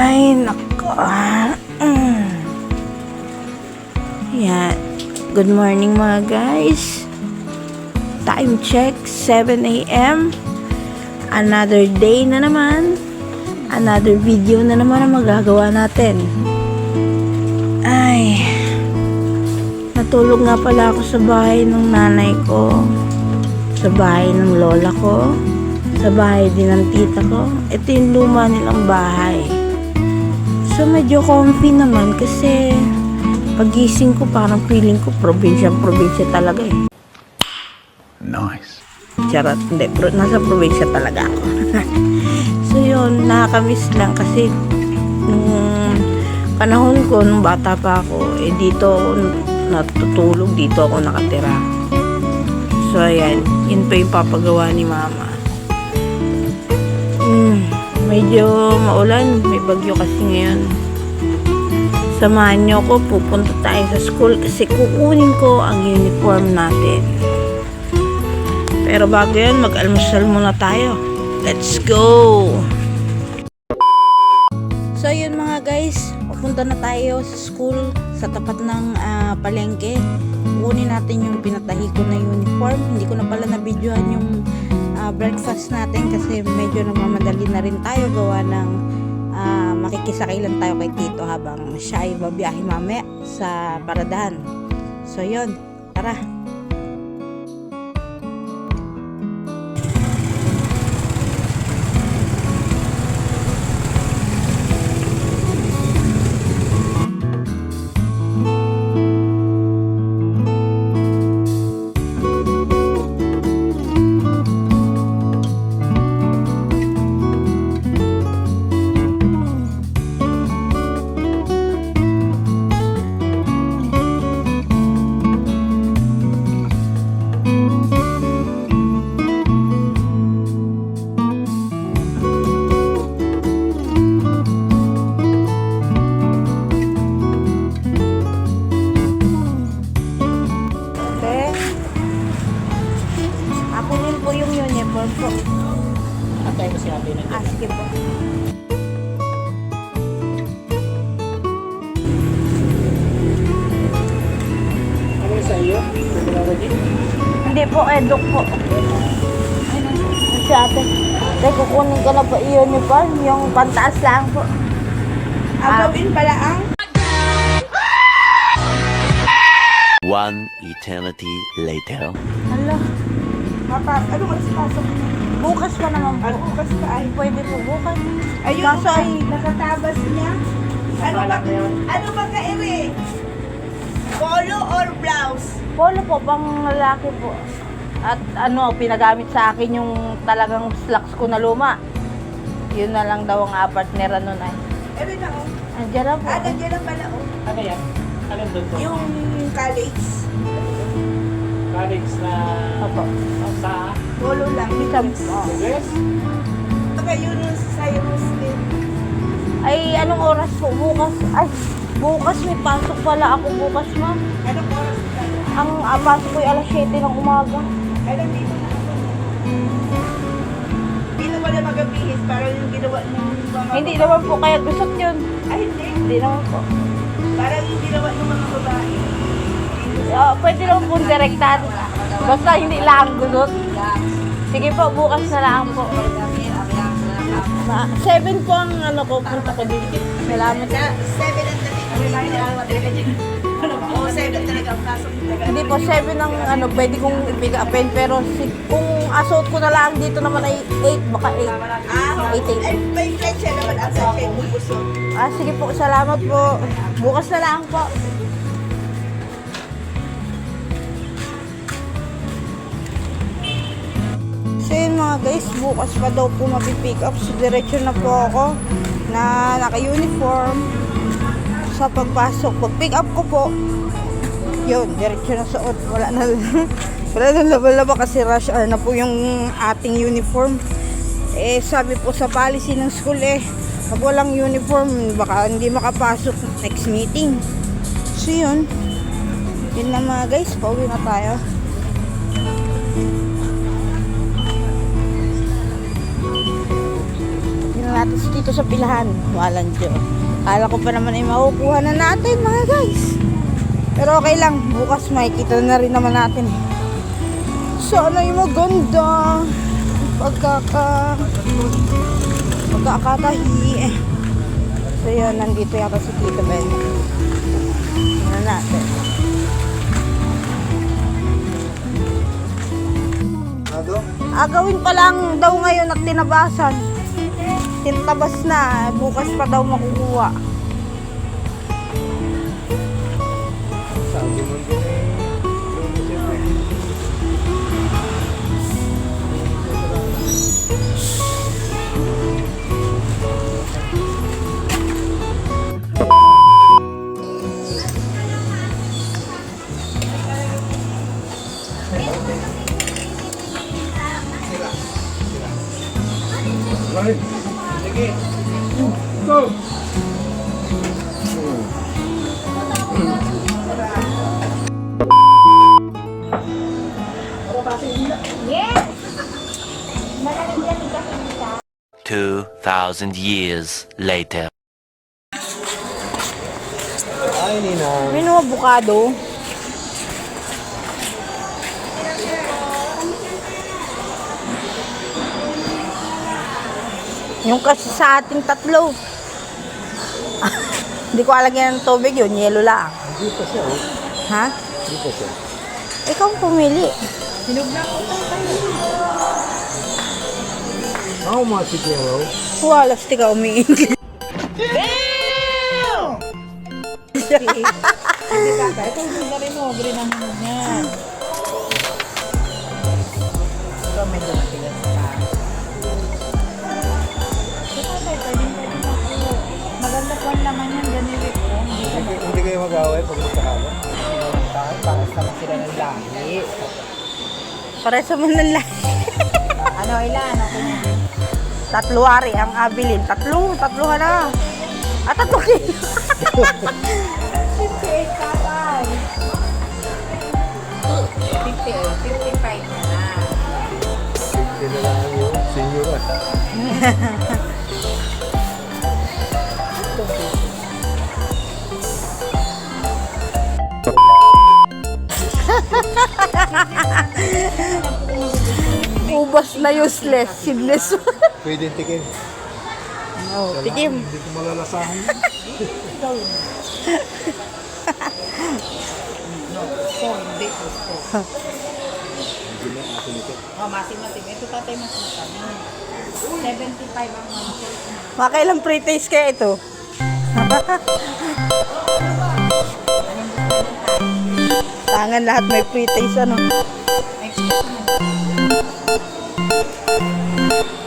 Ay, nako. Yan. Good morning mga guys. Time check, 7 a.m. Another day na naman. Another video na naman ang magagawa natin. Ay, natulog nga pala ako sa bahay ng nanay ko, sa bahay ng lola ko, sa bahay din ng tita ko. Ito yung luma nilang bahay. So medyo comfy naman kasi pagising ko parang feeling ko probinsya talaga eh. Nice. Charot, hindi. Nasa probinsya talaga ako. So yun, nakakamiss lang kasi nung panahon ko, nung bata pa ako, dito ako natutulog, dito ako nakatira. So ayan, yun pa yung papagawa ni mama. Medyo maulan, may bagyo kasi ngayon. Samahan niyo ko, pupunta tayo sa school kasi kukunin ko ang uniform natin. Pero bago yan, mag-almusal muna tayo. Let's go! So yun mga guys, pupunta na tayo sa school sa tapat ng palengke. Kunin natin yung pinatahi ko na uniform. Hindi ko na pala na-videohan yung breakfast natin kasi medyo nagmamadali na rin tayo gawa ng makikisakay lang tayo kay Tito habang siya ay babiyahe mamaya sa paradahan. So yun, tara! Kunin po yung uniform po. Antay mo si ate na dyan. Sige po. Ano yung sa iyo? Hindi po, eduk po. Si ate. Dahil kukunin ko na po yung uniform, yung pantaas lang po. Agawin pala ang... One eternity later. Hala. Papa, ano oras pasok? Bukas pa naman po. Bukas pa ay. Pwede po bukas. Ayun, Kaso ay... nakatabas niya. Ano ba ka-ere? Polo or blouse? Polo po, pang lalaki po. At ano, pinagamit sa akin yung talagang slacks ko na luma. Yun na lang daw ang partner nun ay. Ere na oh. Andiyan na po. Nandiyan na pala oh. Ano yan? Anong doon to? Yung college. College na... Opo. Sa... Polo lang. Isang, Yes? Saka yun yung sa Cyrus din. Ay, anong oras po? Bukas. Ay, bukas may pasok pala ako bukas, ma'am. Anong oras ka? Ang pasok ko ay alas 7 ng umaga. Alam dito na ako. Dito ba na magabihis para yung ginawa ng mga... Hindi naman po kaya gusot yun. Ay, hindi. Hindi naman po. Parang yung ginawa ng mga babae. Pwede naman po direktan. Basta hindi lang gusot. Sige po, bukas na lang po. 7 po ang ano ko, punta ko dito. Salamat. 7 ang dati. Oo, 7 talaga ang pasok talaga. Hindi po, 7 ang ano, pwede kong i-pick upin. Pero kung asuot ko na lang dito naman ay 8, baka 8. Ay, may siya naman ang sa check mo gusto. Sige po, salamat po. Bukas na lang po. So yun mga guys, bukas pa daw po mapipick up. So diretso na po ako na naka-uniform sa pagpasok. Pag-pick up ko po, yun, diretso na suot. Wala na laba-laba kasi rush hour na po yung ating uniform. Sabi po sa policy ng school pag walang uniform, baka hindi makapasok next meeting. So yun na mga guys, pauwi na tayo. gatas dito sa pilahan. Walang Diyo. Kala ko pa naman ay makukuha na natin mga guys. Pero okay lang. Bukas makikita na rin naman natin. Sana yung maganda. Pagkakatahi. So yun, nandito yata si Tito Ben. Tingnan natin. Agawin pa lang daw ngayon at tinabasan. Tintabas na. Bukas pa daw makukuha. Sabi mo din sige. Go! Yes! 2,000 years later. Ay, Nina. May no avocado. Yung kasi sa ating tatlo. Hindi ko alagyan ng tubig yun. Yelo lang. Hindi pa siya, oh. Ha? Hindi pa siya. Ikaw ang pumili. How much is yellow? Walas, di ka umiingit. Ito yung rin mo, bili ng hinog niyan. Ito medyo matigas pa. Ito pwede maganda po ang laman yan, ganili ko. Hindi kayo mag-away pag magkakawa? Para sa sila ng lahi. Para sa manala. Ano, ilan? Ako na. Tatlo ari ang abilin. Tatlo na. At 3 kilo. 58 kapal. 55 na. Kailangan yung senior at. Ubas na useless. Seedless. Pwede tikim. Oh, tikim. Hindi ko malalasahan. Gusto, hindi gusto. Masim-masim. Ito tatay mas matamin. 75 ang mga. Makailang pre-taste kaya ito? Tangan lahat may pre-taste ano.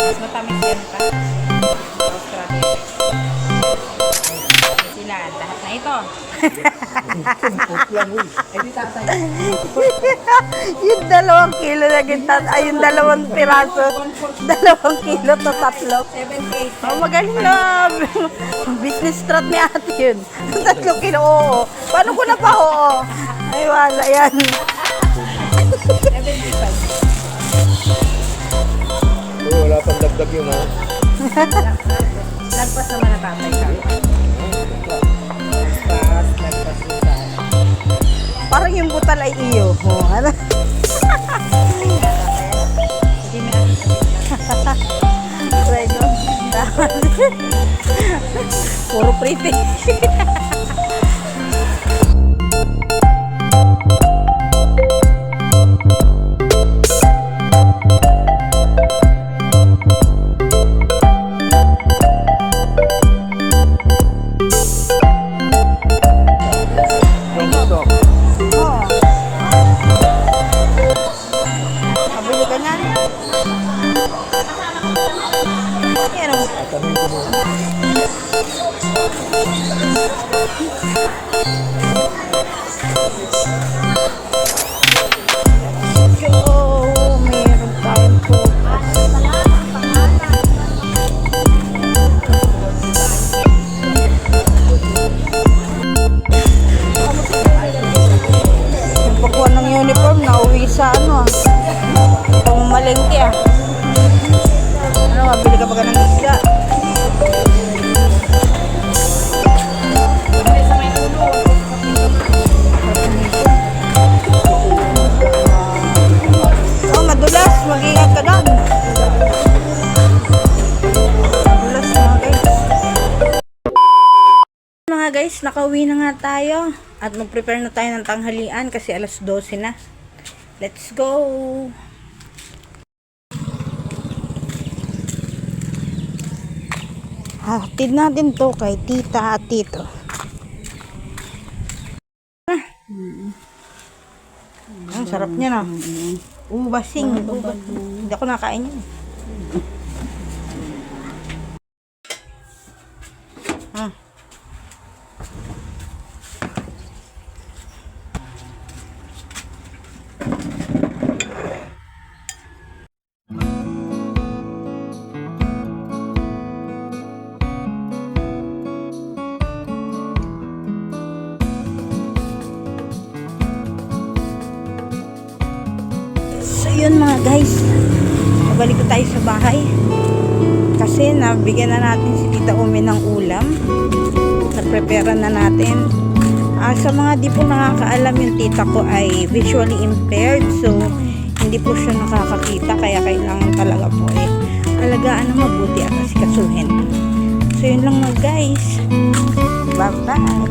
Mas matamis yan pa. Australia. Sila, lahat na ito. Ay, di tatay. Yung 2 kilo na gintat, ay yung 2 piraso. 2 kilo to 3. 78. Oh, magaling na. Business strat ni ate yun. 3 kilo, oo. Paano ko na pa, oo? Ay, wala yan. 75. Wala pang dagdag yun, ha? Lagpas naman ang tatay ka. Lagpas yun sa... Parang yung butal ay iyo. Oh, ano? Hindi mo natin Try no? Puro pretty. Oo. Kabili ka niyan. Yan o. Meron tayong putas. Yung pagkuha ng uniform, nauwi sa ano ah. Itong malengke ah. Ano, mabili ka pa ka ng isda. guys, nakauwi na nga tayo. At mag-prepare na tayo ng tanghalian kasi alas 12 na. Let's go! Hatid natin to kay tita at tito. Ang sarap niya na. Ubasing. Hindi ako nakain yun. So yun mga guys, mabalik ko tayo sa bahay kasi nabigyan na natin si Tita Umi ng ulam. Nagprepare na natin. Sa mga di po nakakaalam, yung tita ko ay visually impaired, so hindi po siya nakakakita, kaya kailangan talaga po alagaan na mabuti at asikasuhin. So yun lang mga guys, bye bye.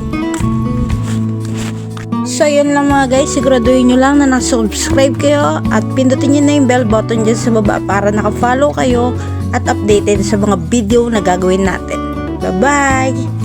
So yun lang mga guys, siguraduhin nyo lang na nag-subscribe kayo at pindutin nyo na yung bell button dyan sa baba para naka-follow kayo at updated sa mga video na gagawin natin. Bye bye!